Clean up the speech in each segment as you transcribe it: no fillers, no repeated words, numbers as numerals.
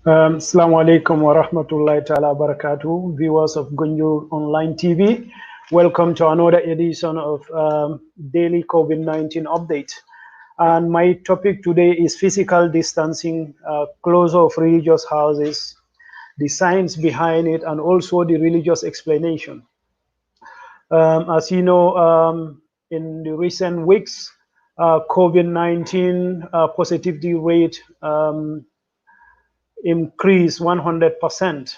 Assalamu alaikum wa rahmatullahi ta'ala barakatuh, viewers of Gunjur Online TV. Welcome to another edition of daily COVID-19 update. And my topic today is physical distancing, closure of religious houses, the science behind it, and also the religious explanation. As you know, in the recent weeks, COVID-19 positivity rate increased 100%,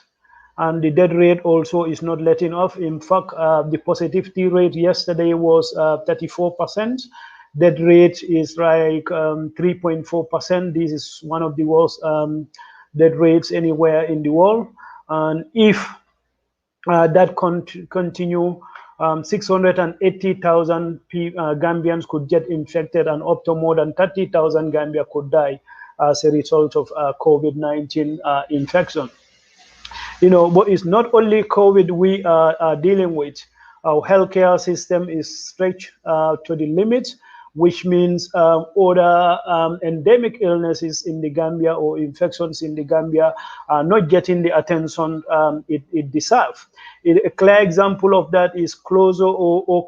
and the death rate also is not letting off. In fact, the positivity rate yesterday was 34%. Death rate is like 3.4%. This is one of the worst death rates anywhere in the world. And if that continue, 680,000 Gambians could get infected, and up to more than 30,000 Gambia could die as a result of COVID-19 infection. But it's not only COVID we are dealing with. Our healthcare system is stretched to the limit, which means other endemic illnesses in the Gambia or infections in the Gambia are not getting the attention it deserves. A clear example of that is closure or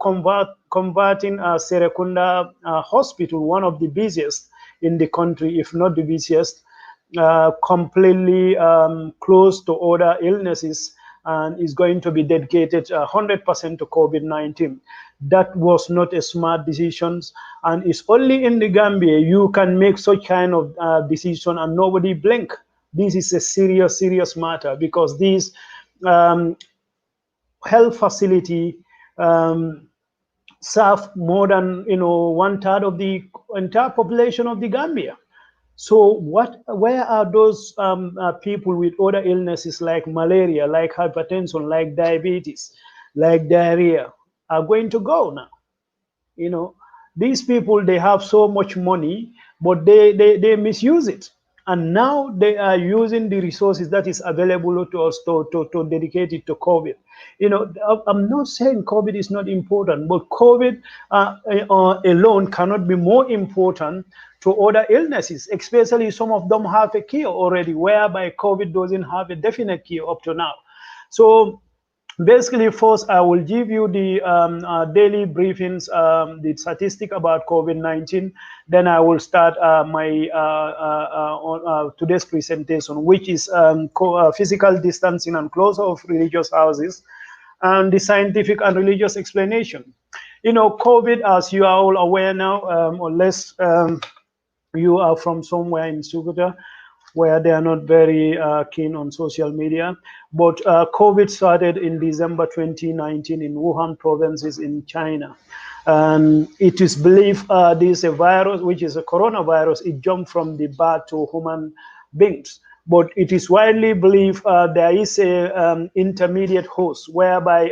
converting Serekunda Hospital, one of the busiest in the country, if not the busiest, completely close to other illnesses, and is going to be dedicated 100% to COVID-19. That was not a smart decision, and it's only in the Gambia you can make such kind of decision and nobody blink. This is a serious matter, because this health facility serve more than 1/3 of the entire population of the Gambia. So where are those people with other illnesses like malaria, like hypertension, like diabetes, like diarrhea are going to go now? These people, they have so much money, but they misuse it. And now they are using the resources that is available to us to dedicate it to COVID. I'm not saying COVID is not important, but COVID alone cannot be more important to other illnesses, especially some of them have a cure already, whereby COVID doesn't have a definite cure up to now. So basically, first, I will give you the daily briefings, the statistic about COVID-19. Then I will start my today's presentation, which is physical distancing and closure of religious houses, and the scientific and religious explanation. COVID, as you are all aware now, unless you are from somewhere in Sukuta, where they are not very keen on social media. But COVID started in December 2019 in Wuhan provinces in China. And it is believed this is a virus, which is a coronavirus. It jumped from the bat to human beings. But it is widely believed there is a intermediate host, whereby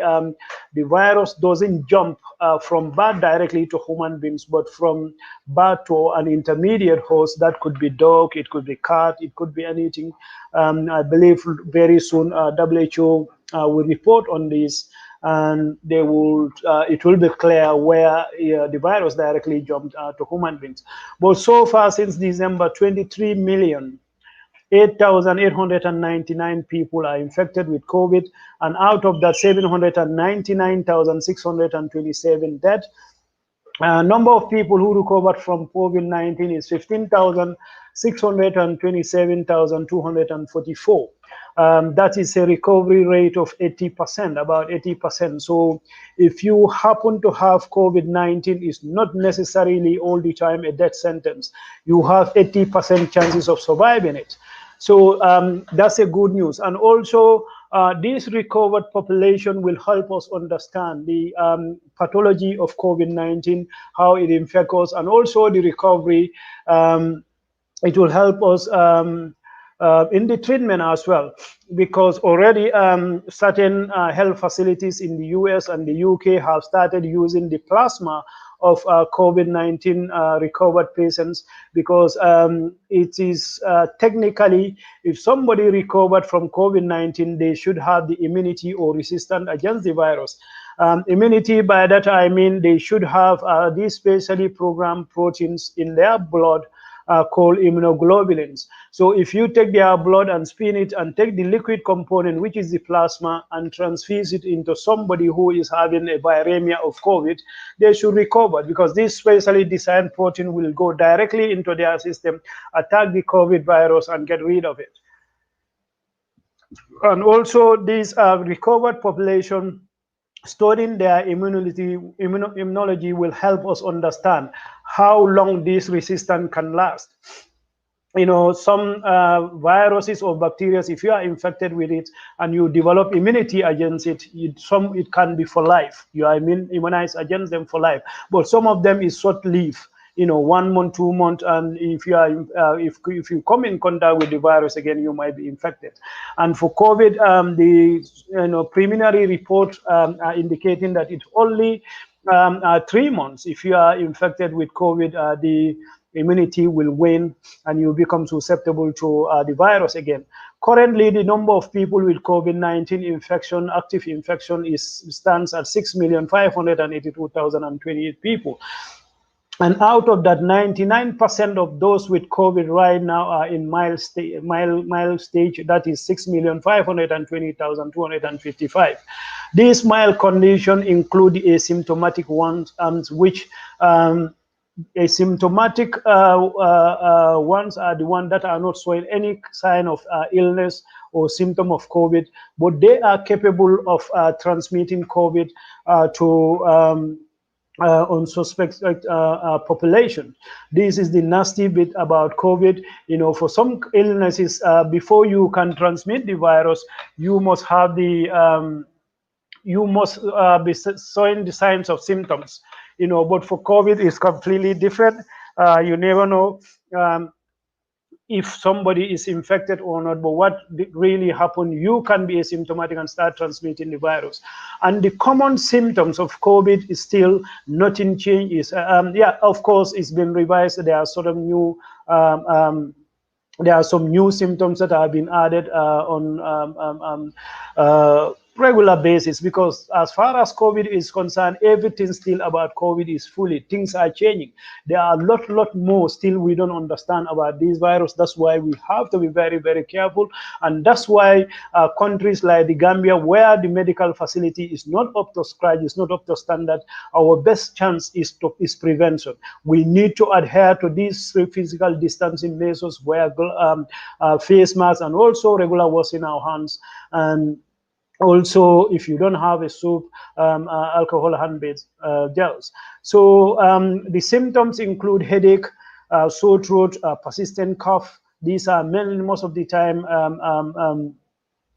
the virus doesn't jump from bat directly to human beings, but from bat to an intermediate host. That could be dog, it could be cat, it could be anything. I believe very soon WHO will report on this, and they will. It will be clear where the virus directly jumped to human beings. But so far, since December, 23 million 8,899 people are infected with COVID, and out of that, 799,627 dead. Number of people who recovered from COVID-19 is 15,627,244. That is a recovery rate of 80%, about 80%. So if you happen to have COVID-19, it's not necessarily all the time a death sentence. You have 80% chances of surviving it. So that's a good news. And also, this recovered population will help us understand the pathology of COVID-19, how it infects us, and also the recovery. It will help us in the treatment as well, because already certain health facilities in the US and the UK have started using the plasma of COVID-19 recovered patients, because it is technically, if somebody recovered from COVID-19, they should have the immunity or resistance against the virus. Immunity, by that I mean they should have these specially programmed proteins in their blood called immunoglobulins. So if you take their blood and spin it and take the liquid component, which is the plasma, and transfuse it into somebody who is having a viremia of COVID, they should recover, because this specially designed protein will go directly into their system, attack the COVID virus, and get rid of it. And also, these recovered population, studying their immunology will help us understand how long this resistance can last. Some viruses or bacteria, if you are infected with it and you develop immunity against it, it can be for life. You are immunized against them for life. But some of them is short-lived. 1 month, 2 months, and if you are if you come in contact with the virus again, you might be infected. And for COVID, the preliminary report are indicating that it's only 3 months. If you are infected with COVID, the immunity will wane and you become susceptible to the virus again. Currently, the number of people with COVID-19 infection, active infection, stands at 6,582,028 people. And out of that, 99% of those with COVID right now are in mild stage. That is 6,520,255. These mild conditions include the asymptomatic ones, which asymptomatic ones are the ones that are not showing any sign of illness or symptom of COVID, but they are capable of transmitting COVID to unsuspected population. This is the nasty bit about COVID. For some illnesses, before you can transmit the virus, you must have the you must be showing the signs of symptoms. But for COVID, it's completely different. You never know if somebody is infected or not, but what really happened, you can be asymptomatic and start transmitting the virus. And the common symptoms of COVID is still nothing changes. Yeah, of course, it's been revised. There are sort of new there are some new symptoms that have been added on regular basis, because as far as COVID is concerned, everything still about COVID is fully. Things are changing. There are a lot more still we don't understand about this virus. That's why we have to be very, very careful. And that's why countries like the Gambia, where the medical facility is not up to scratch, is not up to standard, our best chance is prevention. We need to adhere to these physical distancing measures, wear face masks, and also regular washing our hands. And also, if you don't have a soap, alcohol hand-based gels. So the symptoms include headache, sore throat, persistent cough. These are mainly, most of the time,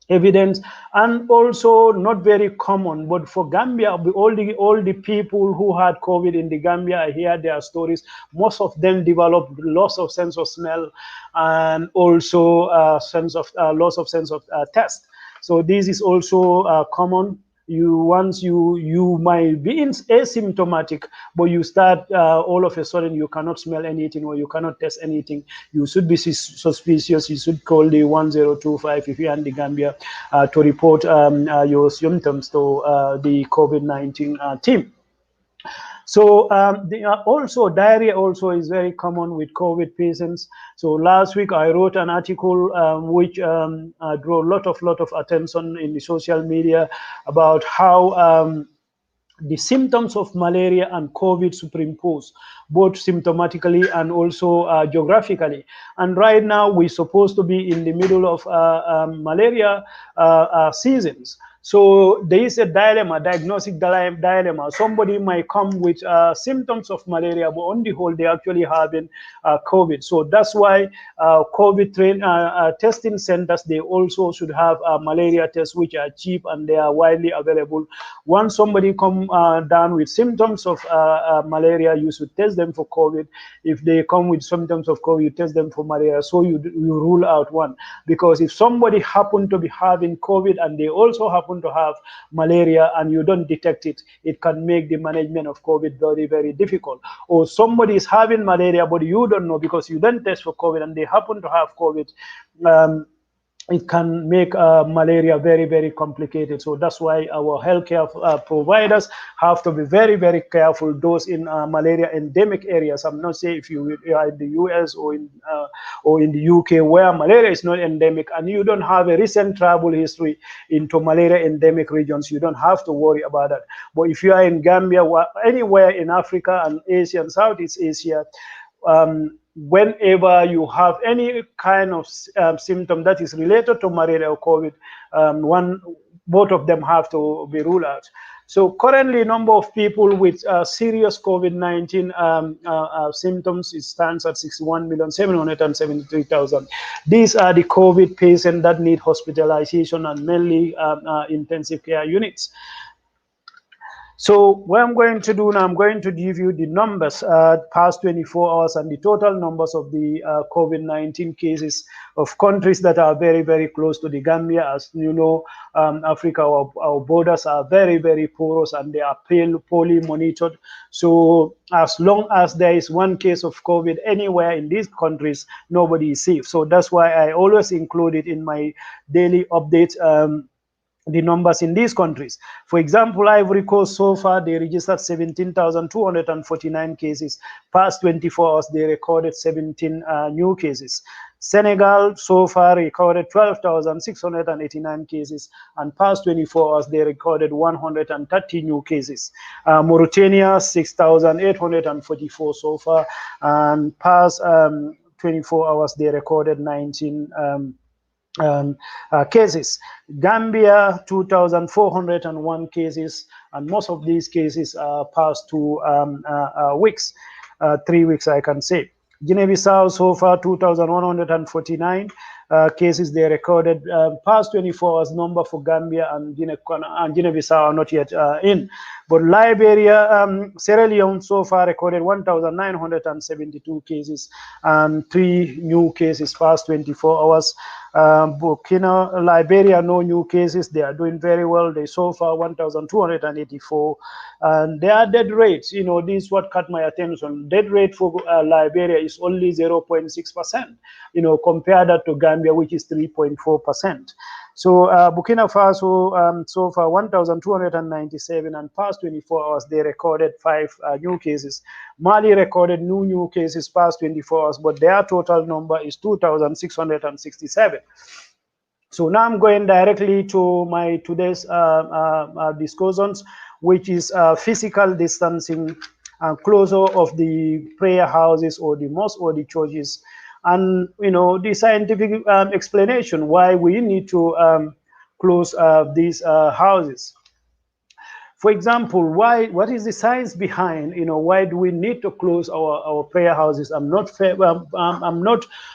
evidence, and also not very common. But for Gambia, all the people who had COVID in the Gambia, I hear their stories. Most of them developed loss of sense of smell, and also loss of sense of taste. So this is also common. Once you might be asymptomatic, but you start all of a sudden you cannot smell anything or you cannot taste anything, you should be suspicious. You should call the 1025 if you're in the Gambia to report your symptoms to the COVID-19 team. So also diarrhea also is very common with COVID patients. So last week I wrote an article which drew a lot of attention in the social media about how the symptoms of malaria and COVID superimpose, both symptomatically and also geographically. And right now we're supposed to be in the middle of malaria seasons. So there is a dilemma, diagnostic dilemma. Somebody might come with symptoms of malaria, but on the whole, they actually having COVID. So that's why COVID testing centers, they also should have malaria tests, which are cheap and they are widely available. Once somebody come down with symptoms of malaria, you should test them for COVID. If they come with symptoms of COVID, you test them for malaria. So you rule out one. Because if somebody happen to be having COVID and they also happen to have malaria and you don't detect it, it can make the management of COVID very, very difficult. Or somebody is having malaria, but you don't know because you don't test for COVID and they happen to have COVID. it can make malaria very, very complicated. So that's why our healthcare providers have to be very, very careful. Those in malaria endemic areas, I'm not saying if you are in the US or in the UK where malaria is not endemic and you don't have a recent travel history into malaria endemic regions, you don't have to worry about that. But if you are in Gambia, anywhere in Africa and Asia and Southeast Asia, whenever you have any kind of symptom that is related to malaria or COVID, both of them have to be ruled out. So currently, number of people with serious COVID-19 symptoms it stands at 61,773,000. These are the COVID patients that need hospitalization and mainly intensive care units. So what I'm going to do now, I'm going to give you the numbers past 24 hours and the total numbers of the COVID-19 cases of countries that are very, very close to the Gambia. As you know, Africa, our borders are very, very porous and they are poorly monitored. So as long as there is one case of COVID anywhere in these countries, nobody is safe. So that's why I always include it in my daily updates. The numbers in these countries. For example, Ivory Coast, so far they registered 17,249 cases. Past 24 hours, they recorded 17 new cases. Senegal, so far, recorded 12,689 cases, and past 24 hours, they recorded 130 new cases. Mauritania, 6,844 so far, and past 24 hours, they recorded 19 cases. Gambia, 2,401 cases, and most of these cases are past 2 weeks, 3 weeks, I can say. Guinea-Bissau, so far, 2,149 cases they recorded. Past 24 hours number for Gambia and Guinea-Bissau are not yet in. But Liberia, Sierra Leone so far recorded 1,972 cases and 3 new cases past 24 hours. Burkina, Liberia, no new cases. They are doing very well. They so far 1,284. And their death rates, you know, this is what caught my attention. Death rate for Liberia is only 0.6%, you know, compare that to Gambia, which is 3.4%. So Burkina Faso, so far 1,297, and past 24 hours, they recorded 5 new cases. Mali recorded new cases past 24 hours, but their total number is 2,667. So now I'm going directly to my today's discussions, which is physical distancing and closure of the prayer houses or the mosques or the churches. And, you know, the scientific explanation why we need to close these houses. For example, what is the science behind, you know, why do we need to close our prayer houses? I'm not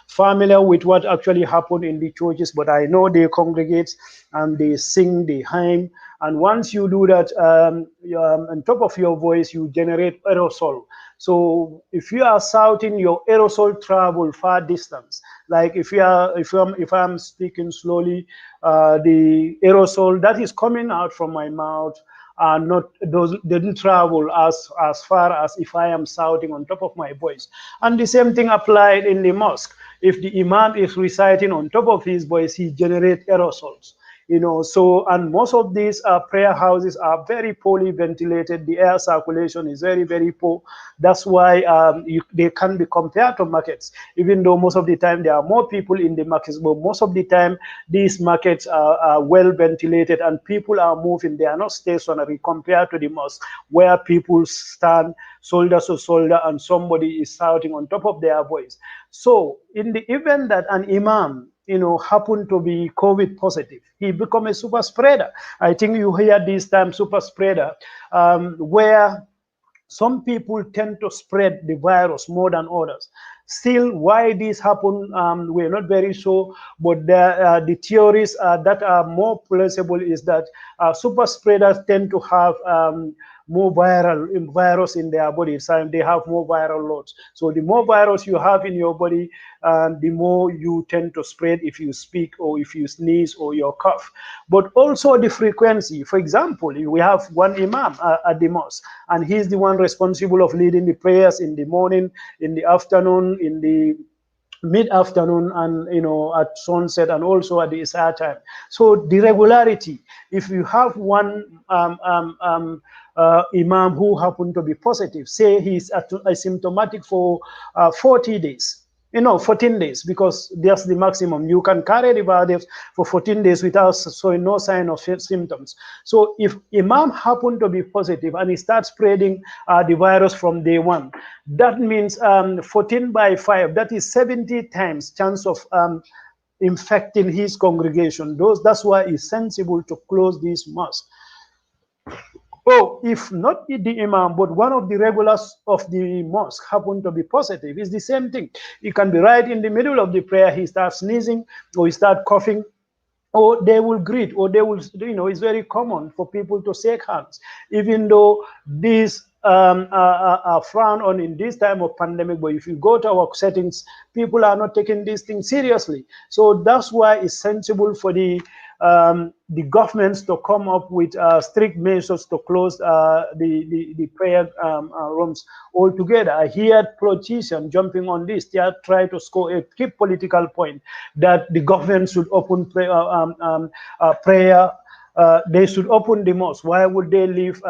familiar with what actually happened in the churches, but I know they congregate and they sing the hymn. And once you do that, on top of your voice, you generate aerosol. So if you are shouting, your aerosol travel far distance. Like if I'm speaking slowly, the aerosol that is coming out from my mouth didn't travel as far as if I am shouting on top of my voice. And the same thing applied in the mosque. If the imam is reciting on top of his voice, he generates aerosols. You know, so, and most of these prayer houses are very poorly ventilated. The air circulation is very, very poor. That's why they can be compared to markets, even though most of the time there are more people in the markets, but most of the time these markets are well ventilated and people are moving. They are not stationary compared to the mosque, where people stand shoulder to shoulder and somebody is shouting on top of their voice. So in the event that an imam, you know, happen to be COVID positive, he become a super spreader. I think you hear this term super spreader, where some people tend to spread the virus more than others. Still, why this happen, we're not very sure, but the theories that are more plausible is that super spreaders tend to have more virus in their bodies, and they have more viral loads. So the more virus you have in your body, the more you tend to spread if you speak or if you sneeze or you cough. But also the frequency. For example, we have one imam at the mosque, and he's the one responsible of leading the prayers in the morning, in the afternoon, in the mid-afternoon and at sunset, and also at the Isha time. So the regularity, if you have one imam who happened to be positive, say he's asymptomatic for 40 days, 14 days, because that's the maximum. You can carry the virus for 14 days without showing no sign of symptoms. So if imam happen to be positive and he starts spreading the virus from day one, that means 14 by 5, that is 70 times chance of infecting his congregation. That's why it's sensible to close these mosques. Oh, if not the imam, but one of the regulars of the mosque happen to be positive, it's the same thing. It can be right in the middle of the prayer, he starts sneezing or he starts coughing, or they will greet, or they will, it's very common for people to shake hands, even though these are frowned on in this time of pandemic. But if you go to our settings, people are not taking these things seriously. So that's why it's sensible for the governments to come up with strict measures to close the prayer rooms altogether. I hear politicians jumping on this. They are trying to score a key political point that the government should open prayer. They should open the mosque. Why would they leave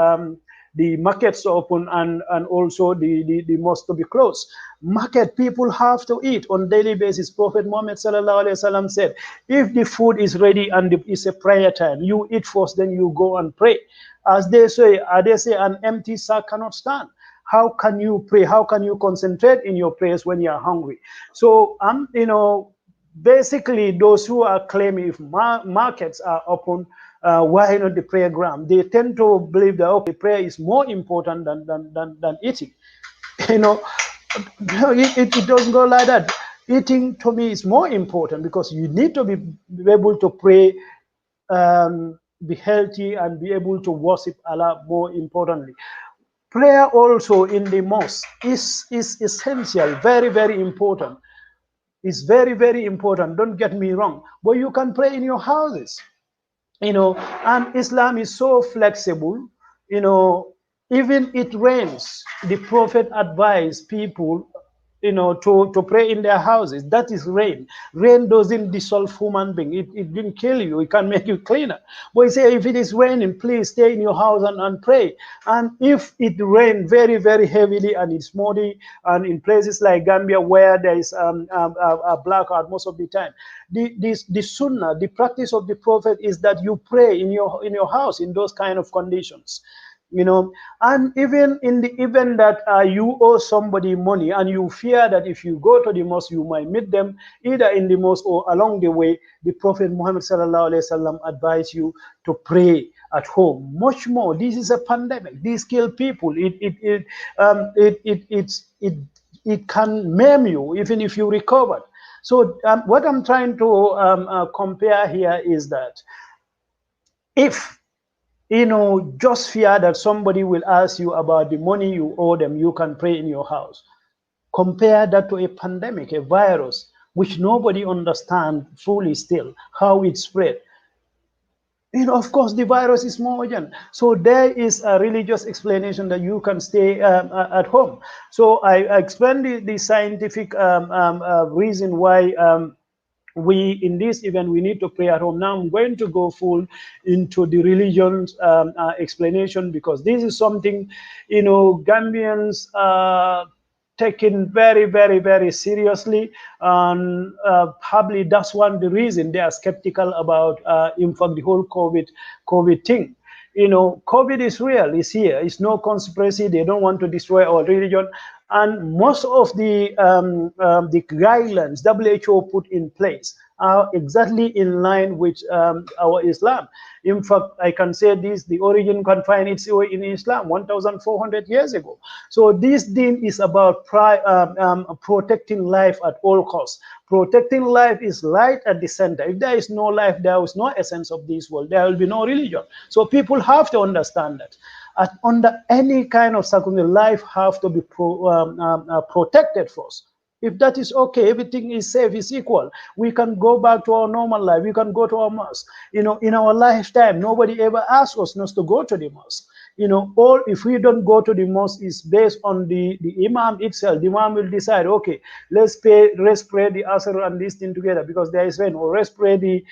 the markets open and also the mosque to be closed? Market, people have to eat on daily basis. Prophet Muhammad sallallahu alaihi wasallam said, if the food is ready and it's a prayer time, you eat first, then you go and pray. As they say, an empty sack cannot stand. How can you pray? How can you concentrate in your prayers when you are hungry? So basically those who are claiming if markets are open, why not the prayer ground? They tend to believe that, okay, prayer is more important than eating. It doesn't go like that. Eating to me is more important, because you need to be able to pray, be healthy, and be able to worship Allah more importantly. Prayer also in the mosque is essential, very, very important. It's very, very important, don't get me wrong, but you can pray in your houses. And Islam is so flexible. Even it rains, the Prophet advised people to pray in their houses. That is rain. Rain doesn't dissolve human being. It didn't kill you. It can make you cleaner. But he said, if it is raining, please stay in your house and pray. And if it rains very, very heavily and it's muddy, and in places like Gambia where there is a blackout most of the time, the sunnah, the practice of the Prophet is that you pray in your house in those kind of conditions. And even in the event that you owe somebody money and you fear that if you go to the mosque you might meet them either in the mosque or along the way, the Prophet Muhammad sallallahu alaihi wasallam advised you to pray at home. Much more, this is a pandemic. These kill people. It can maim you even if you recover. So what I'm trying to compare here is that if just fear that somebody will ask you about the money you owe them, you can pray in your house. Compare that to a pandemic, a virus, which nobody understands fully still how it spread. Of course, the virus is more urgent. So there is a religious explanation that you can stay at home. So I explained the scientific reason why we in this event we need to pray at home. Now I'm going to go full into the religion's explanation, because this is something Gambians taken very, very, very seriously, and probably that's one of the reason they are skeptical about in fact the whole COVID thing. COVID is real, it's here, it's no conspiracy. They don't want to destroy our religion. And most of the guidelines WHO put in place are exactly in line with our Islam. In fact, I can say this, the origin can find its way in Islam 1,400 years ago. So this deen is about protecting life at all costs. Protecting life is light at the center. If there is no life, there is no essence of this world. There will be no religion. So people have to understand that. Under any kind of circumstance, life have to be protected first. If that is okay, everything is safe, is equal, we can go back to our normal life, we can go to our mosque. In our lifetime, nobody ever asked us not to go to the mosque. All, if we don't go to the mosque, is based on the imam itself. The imam will decide, okay, let's pray the asr and this thing together because there is rain, or let's pray the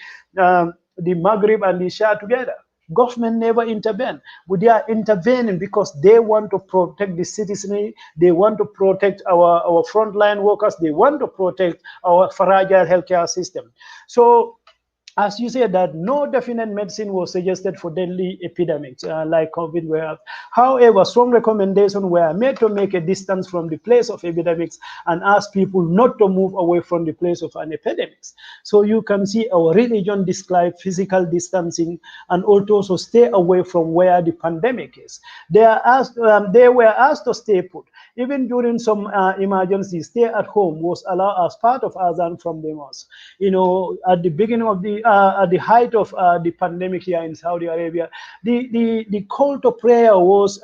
maghrib and the isha together. Government never intervene, but they are intervening because they want to protect the citizenry, they want to protect our frontline workers, they want to protect our fragile healthcare system. So as you said, that no definite medicine was suggested for deadly epidemics like COVID were. However, strong recommendations were made to make a distance from the place of epidemics and ask people not to move away from the place of an epidemic. So you can see our religion describe physical distancing and also stay away from where the pandemic is. They were asked to stay put. Even during some emergencies, stay at home was allowed as part of Azan from the mosque. At the beginning of at the height of the pandemic here in Saudi Arabia, the call to prayer was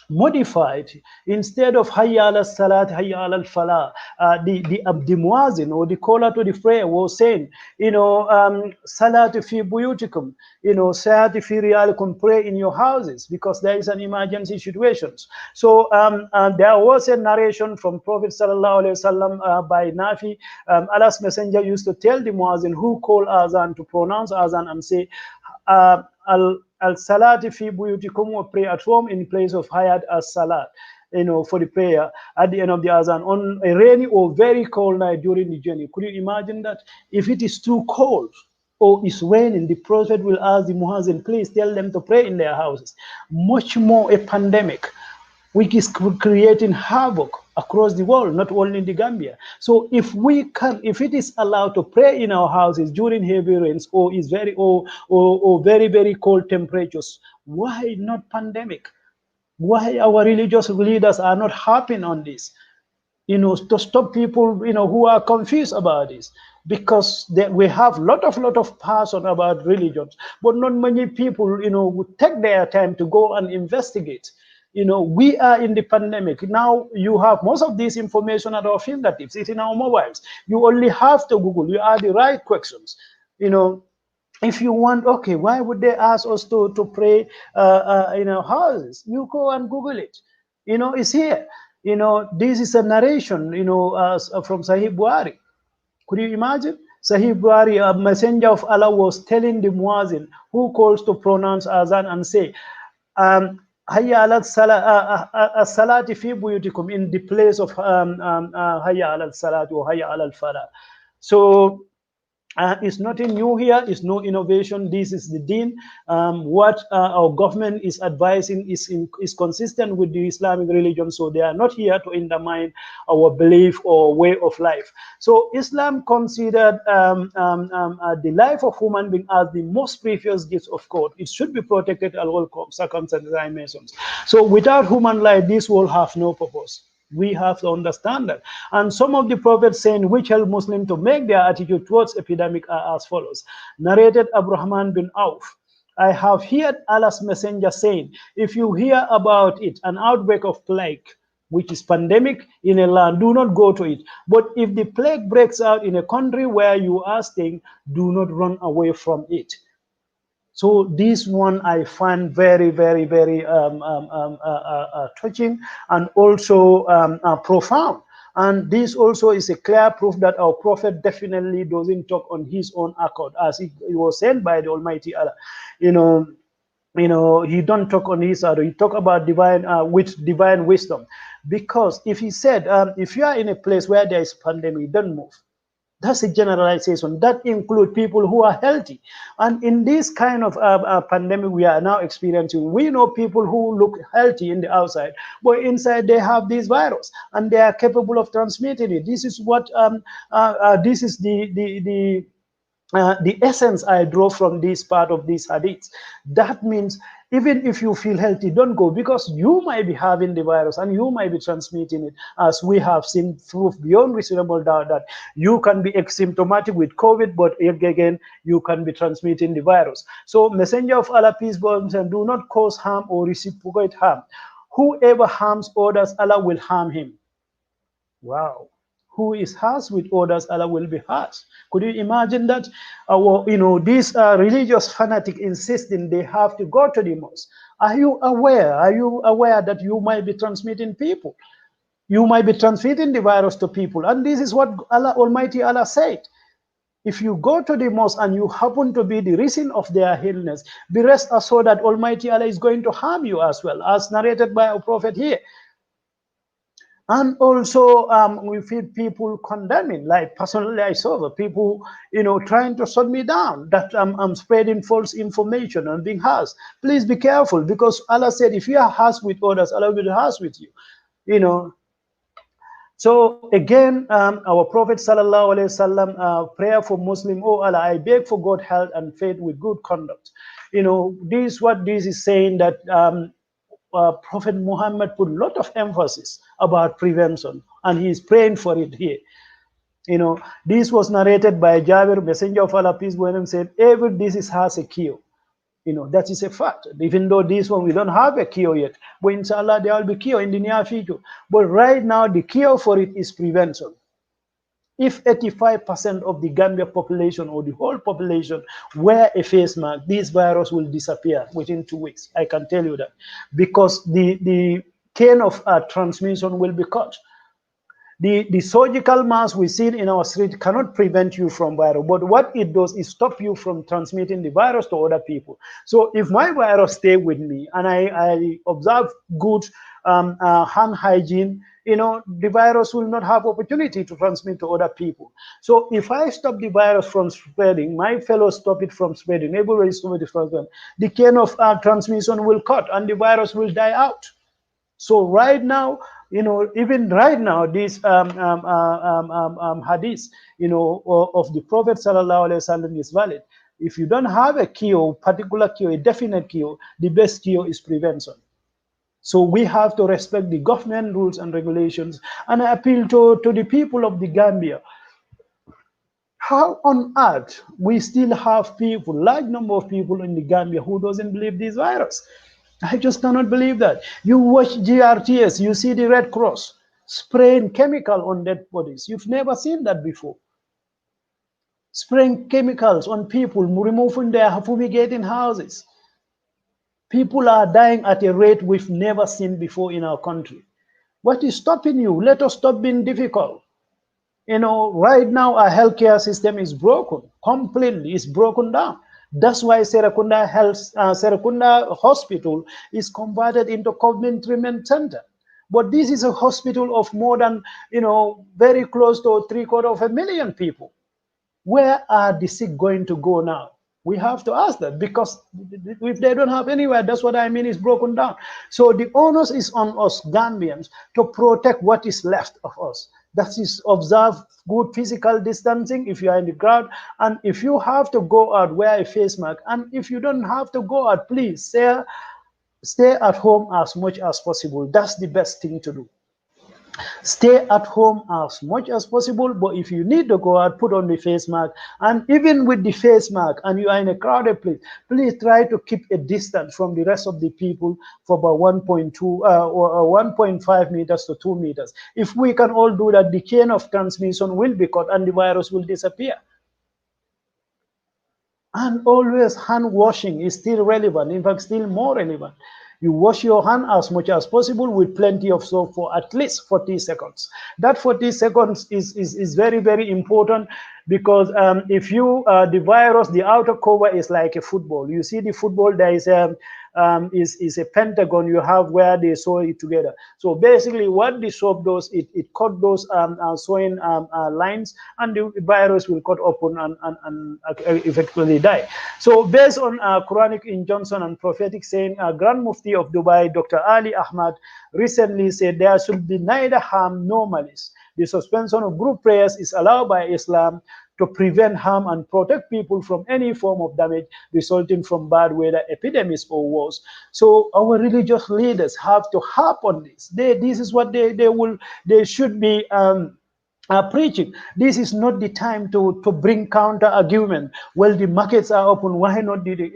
modified. Instead of hayya ala salat, hayya ala falah, the muazzin, or the caller to the prayer, was saying, salat fi buyutikum, salat fi riyalikum, pray in your houses because there is an emergency situation. So there was a narration from Prophet sallallahu alaihi wasallam by Nafi. Allah's messenger used to tell the muazzin who call azan to pronounce azan and say, al-salati fi buyutikum, or pray at home in place of hayat as-salat, for the prayer at the end of the azan on a rainy or very cold night during the journey. Could you imagine that? If it is too cold or it's raining, the Prophet will ask the muazzin, please tell them to pray in their houses. Much more a pandemic which is creating havoc across the world, not only in the Gambia. So if it is allowed to pray in our houses during heavy rains or is or very, very cold temperatures, why not pandemic? Why our religious leaders are not harping on this? To stop people, who are confused about this, because we have lot of passion about religions, but not many people, would take their time to go and investigate. We are in the pandemic now. You have most of this information at our fingertips. It's in our mobiles. You only have to Google. You ask the right questions. If you want, okay, why would they ask us to pray in our houses? You go and Google it. It's here. This is a narration, from Sahih Buhari. Could you imagine? Sahih Buhari, a messenger of Allah, was telling the muazzin who calls to pronounce azan and say, hayya ala salati fi buyutikum, in the place of hayya ala salat or hayya ala falah. So it's nothing new here. It's no innovation. This is the deen. What our government is advising is consistent with the Islamic religion. So they are not here to undermine our belief or way of life. So Islam considered the life of human being as the most precious gift of God. It should be protected at all circumstances and dimensions. So without human life, this world have no purpose. We have to understand that. And some of the prophets saying which help Muslims to make their attitude towards epidemic are as follows. Narrated Abrahman bin Auf, I have heard Allah's messenger saying, if you hear about it, an outbreak of plague, which is pandemic in a land, do not go to it. But if the plague breaks out in a country where you are staying, do not run away from it. So this one I find very, very, very touching and also profound. And this also is a clear proof that our prophet definitely doesn't talk on his own accord, as he was sent by the Almighty Allah. He don't talk on his own. He talk about with divine wisdom. Because if he said, if you are in a place where there is pandemic, don't move. That's a generalization. That includes people who are healthy. And in this kind of pandemic we are now experiencing, we know people who look healthy in the outside, but inside they have this virus and they are capable of transmitting it. This is what this is the essence I draw from this part of this hadith. That means even if you feel healthy, don't go, because you might be having the virus and you might be transmitting it, as we have seen proof beyond reasonable doubt that you can be asymptomatic with COVID, but again, you can be transmitting the virus. So Messenger of Allah, peace be upon him, do not cause harm or reciprocate harm. Whoever harms others, Allah will harm him. Wow. Who is harsh with others, Allah will be harsh. Could you imagine that? These religious fanatics insisting they have to go to the mosque. Are you aware? Are you aware that you might be transmitting people? You might be transmitting the virus to people. And this is what Allah, Almighty Allah said. If you go to the mosque and you happen to be the reason of their illness, be rest assured that Almighty Allah is going to harm you as well, as narrated by our Prophet here. And also, we feel people condemning. Like personally, I saw the people, trying to shut me down that I'm spreading false information and being harsh. Please be careful, because Allah said, if you are harsh with others, Allah will be harsh with you. You know, so again, our Prophet sallallahu alaihi wasallam, prayer for Muslim, oh Allah, I beg for God health and faith with good conduct. This is saying that Prophet Muhammad put a lot of emphasis about prevention, and he is praying for it here. This was narrated by Jabir, Messenger of Allah, peace be upon him, said, every disease has a cure. That is a fact. Even though this one, we don't have a cure yet, but inshallah, there will be cure in the near future. But right now, the cure for it is prevention. If 85% of the Gambia population or the whole population wear a face mask, this virus will disappear within 2 weeks. I can tell you that, because the chain of transmission will be cut. The surgical mask we see in our street cannot prevent you from virus, but what it does is stop you from transmitting the virus to other people. So if my virus stay with me and I observe good hand hygiene, the virus will not have opportunity to transmit to other people. So if I stop the virus from spreading, my fellows stop it from spreading, everybody stop it from spreading, the chain of transmission will cut and the virus will die out. So right now, even right now, this hadith, of the Prophet sallallahu alaihi wasallam is valid. If you don't have a cure, particular cure, a definite cure, the best cure is prevention. So we have to respect the government rules and regulations. And I appeal to the people of the Gambia. How on earth we still have people, large number of people in the Gambia who doesn't believe this virus? I just cannot believe that. You watch GRTS, you see the Red Cross spraying chemical on dead bodies. You've never seen that before. Spraying chemicals on people, removing their fumigating houses. People are dying at a rate we've never seen before in our country. What is stopping you? Let us stop being difficult. Right now our healthcare system is broken, completely. It's broken down. That's why Serakunda Hospital is converted into COVID treatment center. But this is a hospital of more than, very close to 750,000 people. Where are the sick going to go now? We have to ask that, because if they don't have anywhere, that's what I mean, is broken down. So the onus is on us Gambians to protect what is left of us. That is, observe good physical distancing if you are in the crowd, and if you have to go out, wear a face mask, and if you don't have to go out, please stay at home as much as possible. That's the best thing to do. Stay at home as much as possible, but if you need to go out, put on the face mask. And even with the face mask and you are in a crowded place, please try to keep a distance from the rest of the people for about 1.2 or 1.5 meters to 2 meters. If we can all do that, the chain of transmission will be cut and the virus will disappear. And always hand washing is still relevant, in fact still more relevant. You wash your hand as much as possible with plenty of soap for at least 40 seconds. That 40 seconds is very, very important, because if the virus, the outer cover is like a football. You see the football, there is a pentagon you have where they sew it together. So basically what the soap does, it cut those sewing lines, and the virus will cut open and effectively die. So based on Quranic injunction and prophetic saying, Grand Mufti of Dubai, Dr. Ali Ahmad, recently said there should be neither harm nor malice. The suspension of group prayers is allowed by Islam to prevent harm and protect people from any form of damage resulting from bad weather, epidemics, or wars. So our religious leaders have to harp on this. This is what they should be preaching. This is not the time to bring counter argument. Well, the markets are open. Why not the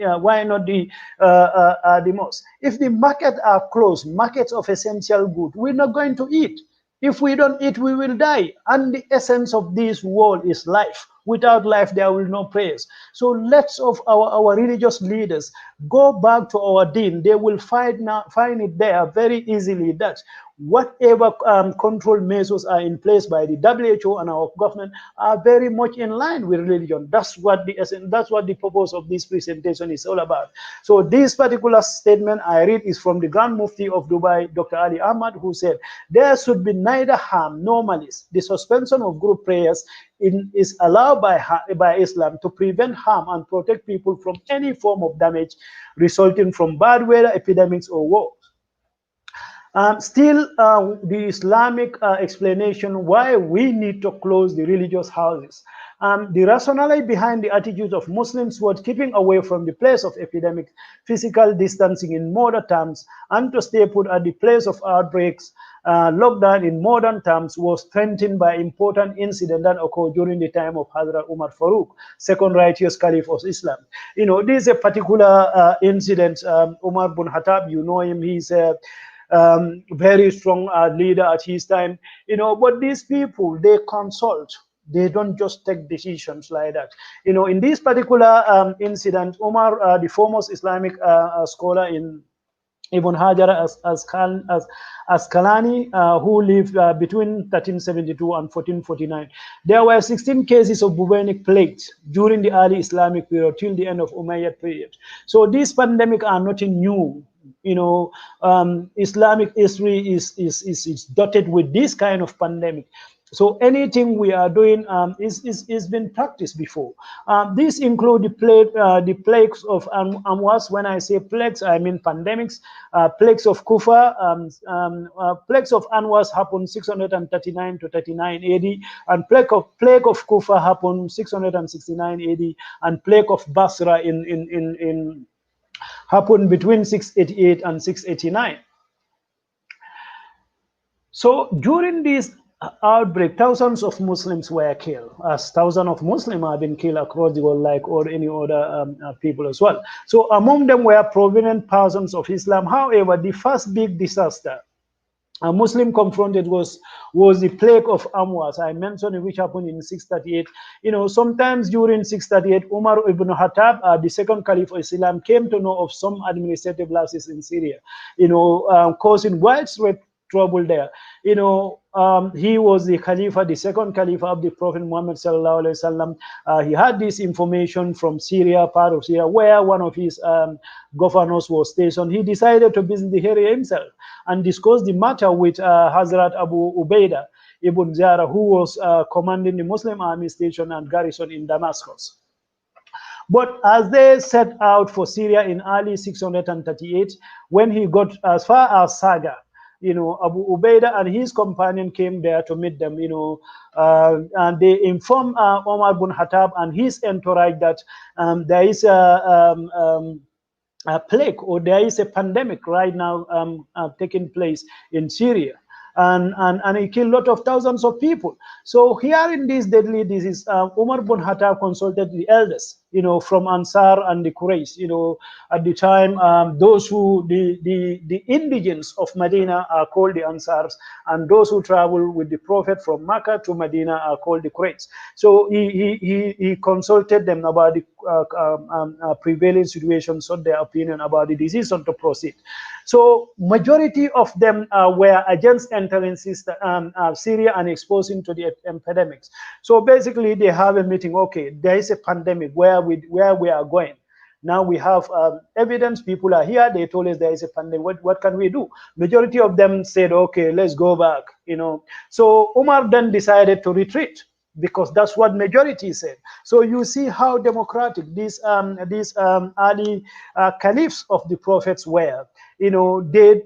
mosque? If the market are closed, markets of essential goods, we're not going to eat. If we don't eat, we will die. And the essence of this world is life. Without life, there will no prayers. So let's of our religious leaders go back to our deen. They will find it there very easily that whatever control measures are in place by the WHO and our government are very much in line with religion. That's what the essence, that's what the purpose of this presentation is all about. So this particular statement I read is from the Grand Mufti of Dubai, Dr. Ali Ahmad, who said, there should be neither harm nor malice. The suspension of group prayers is allowed by Islam to prevent harm and protect people from any form of damage resulting from bad weather, epidemics, or war. Still, the Islamic explanation why we need to close the religious houses. The rationale behind the attitude of Muslims towards keeping away from the place of epidemic, physical distancing in modern terms, and to stay put at the place of outbreaks, lockdown in modern terms, was strengthened by important incident that occurred during the time of Hazrat Umar Farooq, second righteous caliph of Islam. You know, this is a particular incident. Umar bin Khattab, you know him, he's a very strong leader at his time, you know, but these people, they consult. They don't just take decisions like that. You know, in this particular incident, Umar, the foremost Islamic scholar in Ibn Hajar Asqalani, who lived between 1372 and 1449. There were 16 cases of bubonic plague during the early Islamic period till the end of Umayyad period. So these pandemics are nothing new. You know, Islamic history is dotted with this kind of pandemic. So anything we are doing is been practiced before. These include the plagues of Amwas. When I say plagues, I mean pandemics. Plagues of Kufa, plagues of Anwas happened 639 to 39 AD, and plague of Kufa happened 669 AD, and plague of Basra happened between 688 and 689. So during this outbreak, thousands of Muslims were killed, as thousands of Muslims have been killed across the world, like or any other people as well. So among them were prominent persons of Islam. However, the first big disaster a Muslim confronted was the plague of Amwas. I mentioned, which happened in 638. You know, sometimes during 638, Umar ibn Khattab, the second caliph of Islam, came to know of some administrative lapses in Syria, you know, causing widespread trouble there. You know, he was the Khalifa, the second Khalifa of the Prophet Muhammad sallallahu alaihi wasallam. He had this information from Syria, part of Syria, where one of his governors was stationed. He decided to visit the area himself and discuss the matter with Hazrat Abu Ubaidah ibn Zara, who was commanding the Muslim army station and garrison in Damascus. But as they set out for Syria in early 638, when he got as far as Saga, you know, Abu Ubaidah and his companion came there to meet them, you know, and they informed Omar bin Khattab and his entourage that there is a plague, or there is a pandemic right now taking place in Syria. And it killed a lot of thousands of people. So hearing this deadly disease, Umar bin Khattab consulted the elders, you know, from Ansar and the Quraysh. You know, at the time, those who the indigents of Medina are called the Ansars, and those who travel with the Prophet from Mecca to Medina are called the Quraysh. So he consulted them about the prevailing situation, sought their opinion about the decision to proceed. So majority of them were against entering Syria and exposing to the epidemics. So basically, they have a meeting. Okay, there is a pandemic where we are going. Now we have evidence. People are here. They told us there is a pandemic. What can we do? Majority of them said, okay, let's go back. You know. So Umar then decided to retreat, because that's what majority said. So you see how democratic these early caliphs of the prophets were. You know, they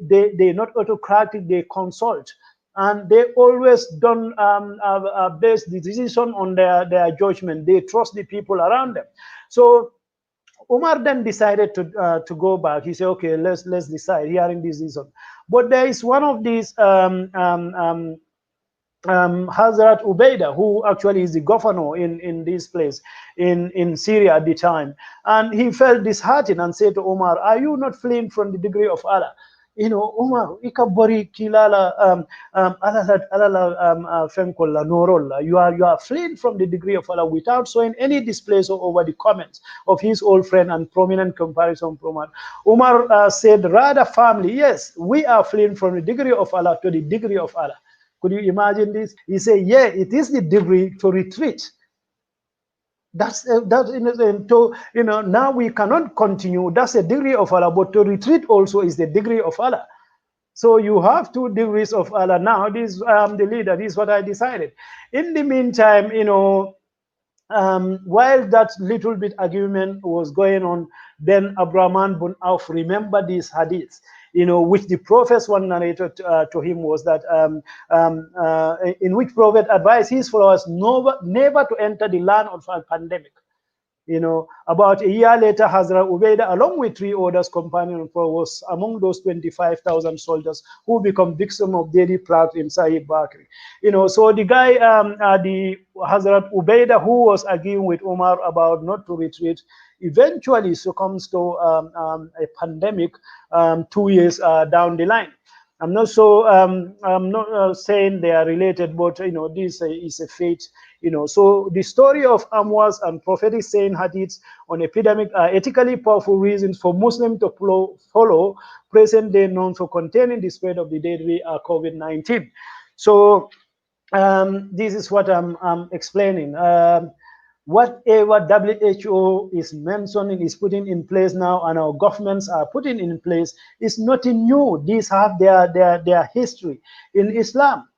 not autocratic, they consult, and they always don't base the decision on their judgment. They trust the people around them. So Umar then decided to go back. He said, okay, let's decide, hearing this reason. But there is one of these Hazrat Ubaidah, who actually is the governor in this place in Syria at the time, and he felt disheartened and said to Umar, are you not fleeing from the degree of Allah? Umar, ikabori kilala alala femkola norola. You are fleeing from the degree of Allah without showing any displeasure over the comments of his old friend and prominent comparison from Umar. Umar said rather firmly, yes, we are fleeing from the degree of Allah to the degree of Allah. Could you imagine this? He said, yeah, it is the degree to retreat. That's to now we cannot continue. That's a degree of Allah, but to retreat also is the degree of Allah. So you have 2 degrees of Allah. Now this the leader. This is what I decided. In the meantime, while that little bit argument was going on, then Abrahman bin Auf remembered these hadiths, which the Prophet's one narrated to him was that in which Prophet advised his followers never to enter the land of a pandemic. About a year later, Hazrat Ubaidah, along with 3 others, companions, was among those 25,000 soldiers who become victims of daily plague in Sahih Bakri. So the guy, the Hazrat Ubaidah, who was arguing with Umar about not to retreat, eventually succumbs to a pandemic 2 years down the line. I'm not saying they are related, but this is a fate. So the story of Amwas and prophetic saying hadiths on epidemic are ethically powerful reasons for Muslims to follow present day norms for containing the spread of the deadly COVID-19. So this is what I'm explaining. Whatever WHO is mentioning, is putting in place now, and our governments are putting in place, is nothing new. These have their history in Islam.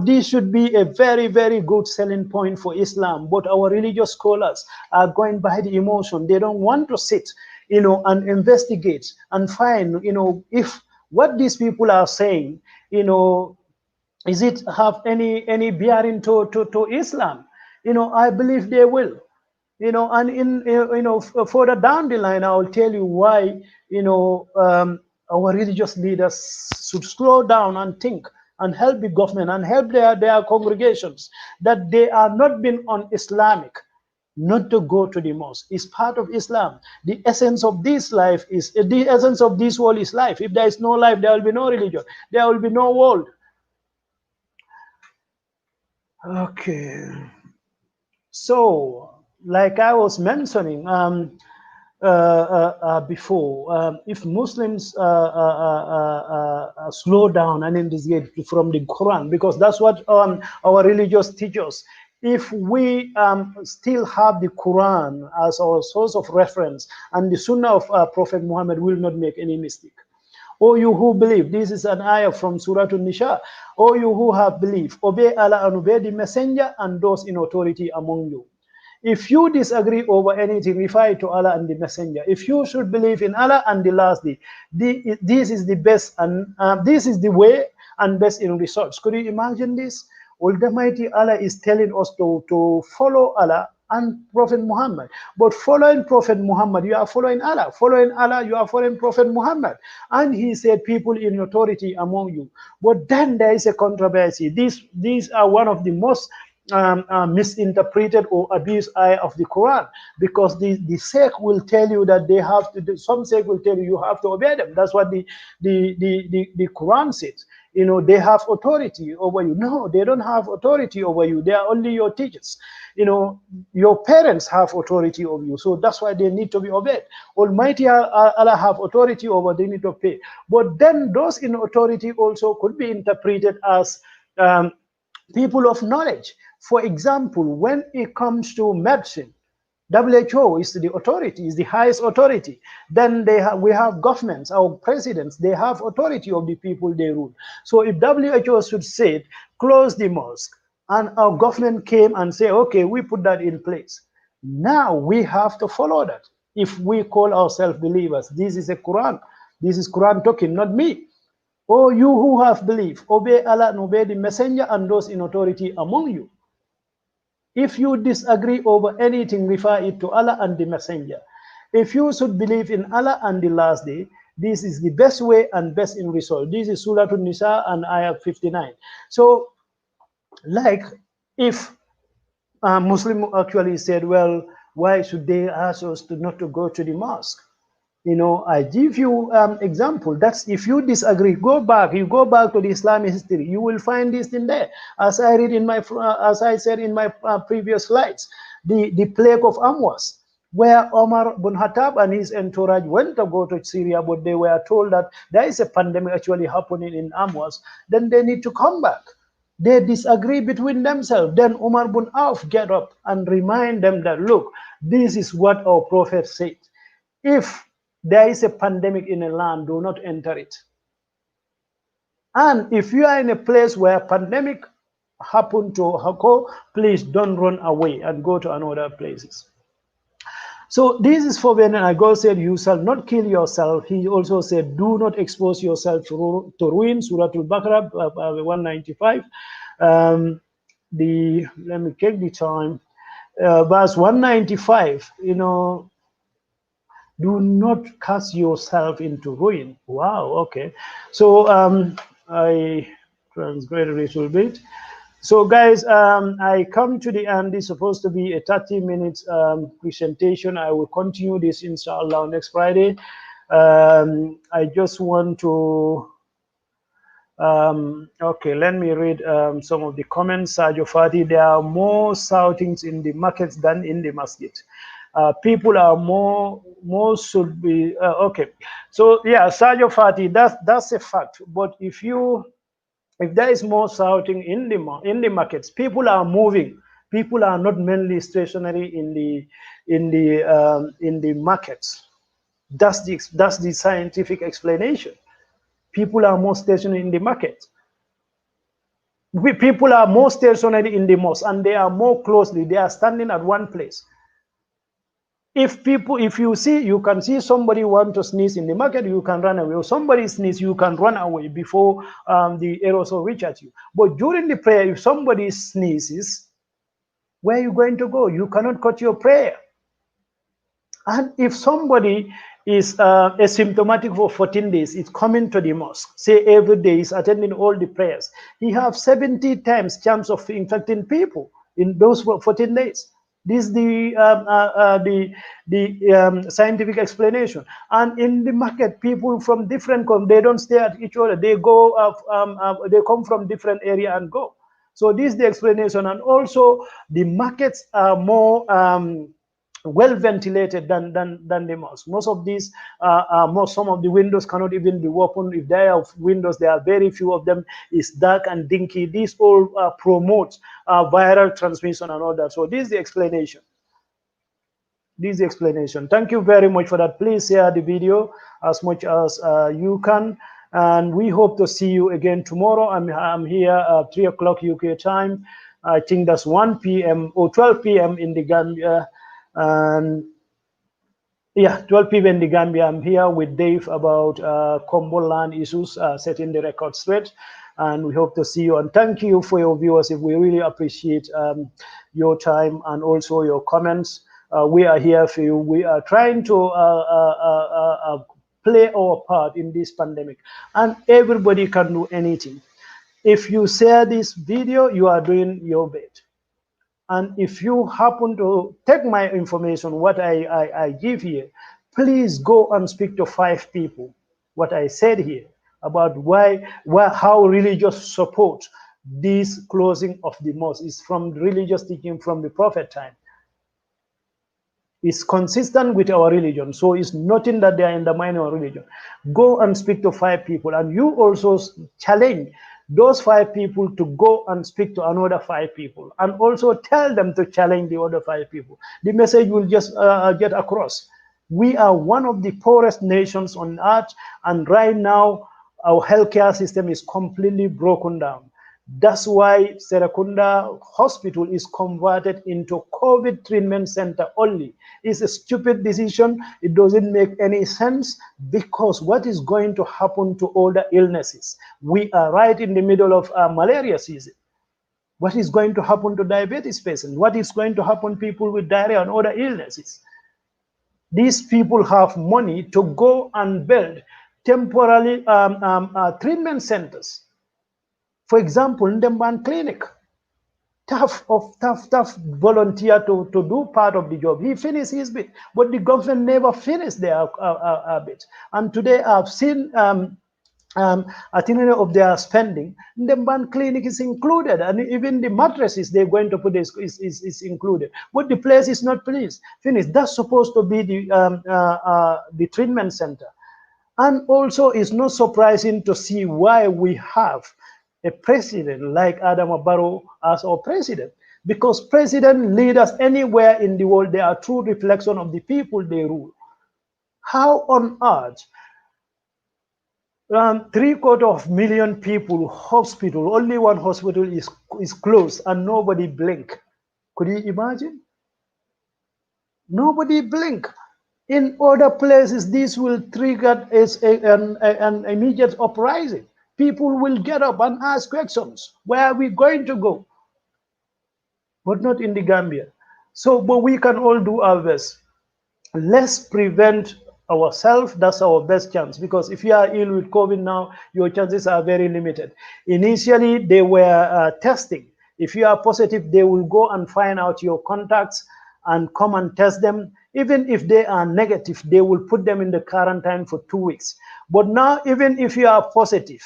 This should be a very, very good selling point for Islam. But our religious scholars are going by the emotion. They don't want to sit, and investigate and find, if what these people are saying, is it have any bearing to Islam? I believe they will. And further down the line, I will tell you why. Our religious leaders should slow down and think and help the government and help their congregations that they are not being un-Islamic. Not to go to the mosque is part of Islam. The essence of this life is the essence of this world is life. If there is no life, there will be no religion. There will be no world. Okay. So, like I was mentioning before, if Muslims slow down and investigate from the Quran, because that's what our religious teachers. If we still have the Quran as our source of reference, and the Sunnah of Prophet Muhammad will not make any mistake. O you who believe, this is an ayah from Surah An-Nisa. O you who have believed, obey Allah and obey the messenger and those in authority among you. If you disagree over anything, refer it to Allah and the messenger. If you should believe in Allah and the last day, this is the best, and this is the way and best in results. Could you imagine this? Almighty Allah is telling us to follow Allah and Prophet Muhammad. But following Prophet Muhammad, you are following Allah. Following Allah, you are following Prophet Muhammad. And he said, people in authority among you. But then there is a controversy. These are one of the most misinterpreted or abused ayah of the Quran, because the sect will tell you that they have to. Some sect will tell you have to obey them. That's what the Quran says. They have authority over you. No, they don't have authority over you. They are only your teachers. Your parents have authority over you. So that's why they need to be obeyed. Almighty Allah have authority over, they need to pay. But then those in authority also could be interpreted as people of knowledge. For example, when it comes to medicine, WHO is the authority, is the highest authority. Then we have governments, our presidents, they have authority of the people they rule. So if WHO should say, close the mosque, and our government came and say, okay, we put that in place. Now we have to follow that. If we call ourselves believers, this is a Quran. This is Quran talking, not me. Oh, you who have believed, obey Allah and obey the messenger and those in authority among you. If you disagree over anything, refer it to Allah and the messenger. If you should believe in Allah and the last day, this is the best way and best in result. This is Surah An-Nisa and ayah 59. So, like, if a Muslim actually said, well, why should they ask us not to go to the mosque? I give you example. That's if you disagree, go back. You go back to the Islamic history. You will find this in there. As I said in my previous slides, the plague of Amwas, where Omar bin Khattab and his entourage went to go to Syria, but they were told that there is a pandemic actually happening in Amwas. Then they need to come back. They disagree between themselves. Then Umar bin Auf get up and remind them that, look, this is what our prophet said. If there is a pandemic in a land, do not enter it. And if you are in a place where pandemic happen to occur, please don't run away and go to another places. So this is forbidden. And God said, you shall not kill yourself. He also said, do not expose yourself to ruin. Surah Al-Baqarah, 195. Let me take the time. Verse 195, do not cast yourself into ruin. Wow, okay. So I transgress a little bit. So guys, I come to the end. It's supposed to be a 30-minute presentation. I will continue this inshallah next Friday. I just want to okay, let me read some of the comments. Sajo Fati, there are more shoutings in the markets than in the masjid. People are more should be okay. So yeah, Sajo Fati, that's a fact. But if there is more shouting in the markets, people are moving. People are not mainly stationary in the markets. That's the scientific explanation. People are more stationary in the market. People are more stationary in the mosque, and they are more closely. They are standing at one place. If you can see somebody want to sneeze in the market, you can run away. Or somebody sneeze, you can run away before the aerosol reach at you. But during the prayer, if somebody sneezes, where are you going to go? You cannot cut your prayer. And if somebody is asymptomatic for 14 days, it's coming to the mosque, say every day, is attending all the prayers, he has 70 times chance of infecting people in those 14 days. This is the scientific explanation. And in the market, people from different they don't stay at each other. They go they come from different area and go. So this is the explanation. And also the markets are more well ventilated than the mosque. Most of these, some of the windows cannot even be opened. If there are windows, there are very few of them. It's dark and dinky. This all promotes viral transmission and all that. So this is the explanation. This is the explanation. Thank you very much for that. Please share the video as much as you can. And we hope to see you again tomorrow. I'm here at 3 o'clock UK time. I think that's 1 p.m. or 12 p.m. in the Gambia. And yeah, 12 p.m. in the Gambia. I'm here with Dave about Combo land issues, setting the record straight. And we hope to see you. And thank you for your viewers. We really appreciate your time and also your comments. We are here for you. We are trying to play our part in this pandemic. And everybody can do anything. If you share this video, you are doing your bit. And if you happen to take my information, what I give here, please go and speak to 5 people. What I said here about how religious support this closing of the mosque is from religious teaching from the prophet time. It's consistent with our religion. So it's nothing that they are undermining our religion. Go and speak to 5 people. And you also challenge those 5 people to go and speak to another 5 people. And also tell them to challenge the other 5 people. The message will just get across. We are one of the poorest nations on earth. And right now, our healthcare system is completely broken down. That's why Serakunda Hospital is converted into COVID treatment center only. It's a stupid decision. It doesn't make any sense because what is going to happen to older illnesses? We are right in the middle of malaria season. What is going to happen to diabetes patients? What is going to happen to people with diarrhea and other illnesses? These people have money to go and build temporary treatment centers. For example, Ndemban Clinic. tough volunteer to do part of the job. He finished his bit, but the government never finished their bit. And today I've seen itinerary of their spending. The ban clinic is included, and even the mattresses they're going to put is included. But the place is not finished. That's supposed to be the treatment center. And also, it's not surprising to see why we have a president like Adam Barrow as our president. Because president leaders anywhere in the world, they are true reflection of the people they rule. How on earth, 750,000 people, hospital, only one hospital is closed and nobody blink? Could you imagine? Nobody blink. In other places, this will trigger an immediate uprising. People will get up and ask questions. Where are we going to go? But not in the Gambia. So, but we can all do our best. Let's prevent ourselves. That's our best chance. Because if you are ill with COVID now, your chances are very limited. Initially, they were testing. If you are positive, they will go and find out your contacts and come and test them. Even if they are negative, they will put them in the quarantine for 2 weeks. But now, even if you are positive,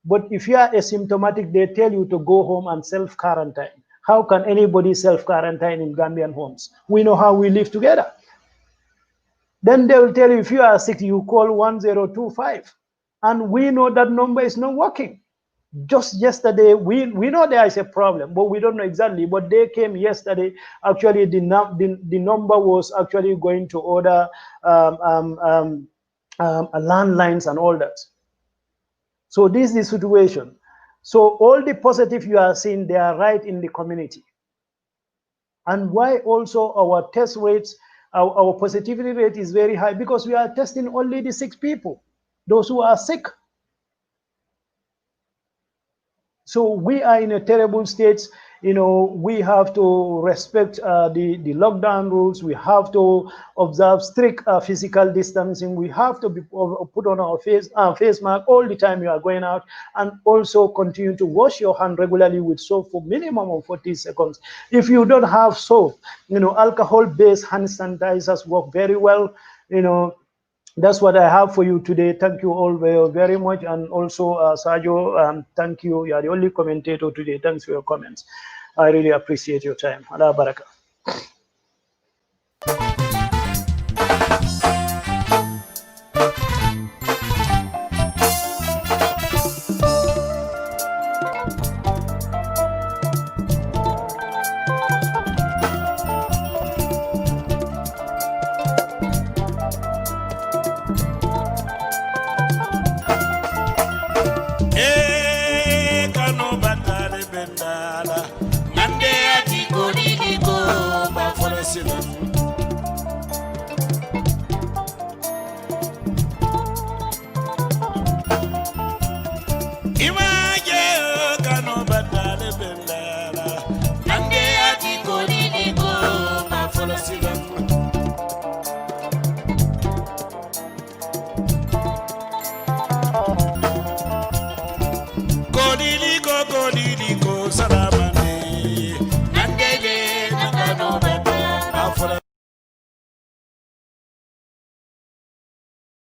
but if you are asymptomatic, they tell you to go home and self-quarantine. How can anybody self-quarantine in Gambian homes? We know how we live together. Then they will tell you, if you are sick, you call 1025. And we know that number is not working. Just yesterday, we know there is a problem, but we don't know exactly. But they came yesterday. Actually, the number was actually going to order landlines and all that. So this is the situation. So all the positive you are seeing, they are right in the community. And why also our test rates, our positivity rate is very high? Because we are testing only the sick people, those who are sick. So we are in a terrible state. You know, we have to respect the lockdown rules. We have to observe strict physical distancing. We have to put on our face mask all the time you are going out, and also continue to wash your hand regularly with soap for minimum of 40 seconds. If you don't have soap, you know, alcohol-based hand sanitizers work very well. You know, that's what I have for you today. Thank you all very much. And also, Sergio, thank you. You are the only commentator today. Thanks for your comments. I really appreciate your time. Allah Baraka. Salamane, Nandele, Nakano.